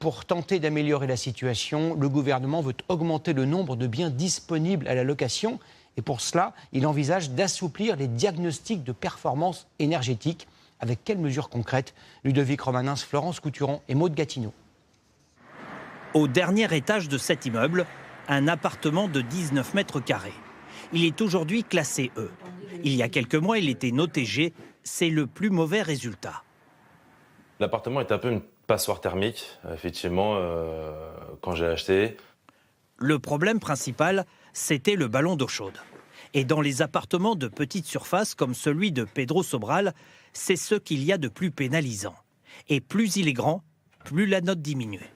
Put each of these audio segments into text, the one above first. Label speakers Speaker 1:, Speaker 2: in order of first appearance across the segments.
Speaker 1: Pour tenter d'améliorer la situation, le gouvernement veut augmenter le nombre de biens disponibles à la location. Et pour cela, il envisage d'assouplir les diagnostics de performance énergétique. Avec quelles mesures concrètes? Ludovic Romanens, Florence Couturan et Maud Gatineau.
Speaker 2: Au dernier étage de cet immeuble, un appartement de 19 mètres carrés. Il est aujourd'hui classé E. Il y a quelques mois, il était noté G. C'est le plus mauvais résultat.
Speaker 3: L'appartement est un peu une passoire thermique, effectivement, quand j'ai acheté.
Speaker 2: Le problème principal, c'était le ballon d'eau chaude. Et dans les appartements de petite surface comme celui de Pedro Sobral, c'est ce qu'il y a de plus pénalisant. Et plus il est grand, plus la note diminue.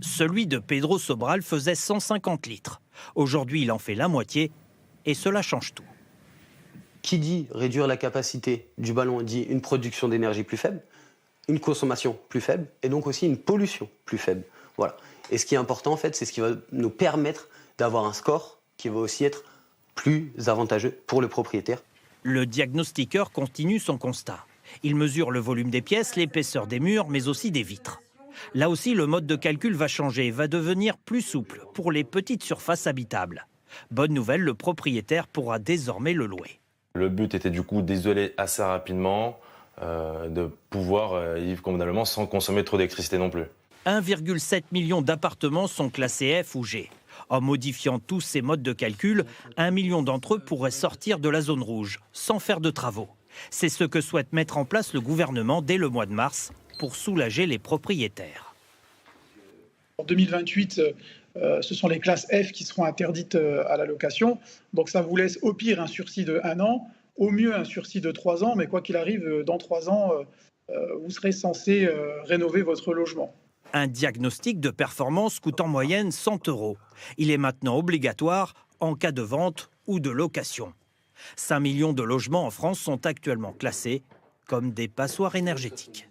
Speaker 2: Celui de Pedro Sobral faisait 150 litres. Aujourd'hui, il en fait la moitié et cela change tout.
Speaker 4: Qui dit réduire la capacité du ballon dit une production d'énergie plus faible, une consommation plus faible et donc aussi une pollution plus faible. Voilà. Et ce qui est important, en fait, c'est ce qui va nous permettre d'avoir un score qui va aussi être plus avantageux pour le propriétaire.
Speaker 2: Le diagnostiqueur continue son constat. Il mesure le volume des pièces, l'épaisseur des murs, mais aussi des vitres. Là aussi, le mode de calcul va changer et va devenir plus souple pour les petites surfaces habitables. Bonne nouvelle, le propriétaire pourra désormais le louer.
Speaker 3: Le but était du coup d'isoler assez rapidement, de pouvoir y vivre convenablement sans consommer trop d'électricité non plus.
Speaker 2: 1,7 million d'appartements sont classés F ou G. En modifiant tous ces modes de calcul, 1 million d'entre eux pourraient sortir de la zone rouge, sans faire de travaux. C'est ce que souhaite mettre en place le gouvernement dès le mois de mars pour soulager les propriétaires.
Speaker 5: En 2028, ce sont les classes F qui seront interdites à la location. Donc ça vous laisse au pire un sursis de 1 an, au mieux un sursis de 3 ans, mais quoi qu'il arrive, dans 3 ans, vous serez censé rénover votre logement.
Speaker 2: Un diagnostic de performance coûte en moyenne 100 €. Il est maintenant obligatoire en cas de vente ou de location. 5 millions de logements en France sont actuellement classés comme des passoires énergétiques.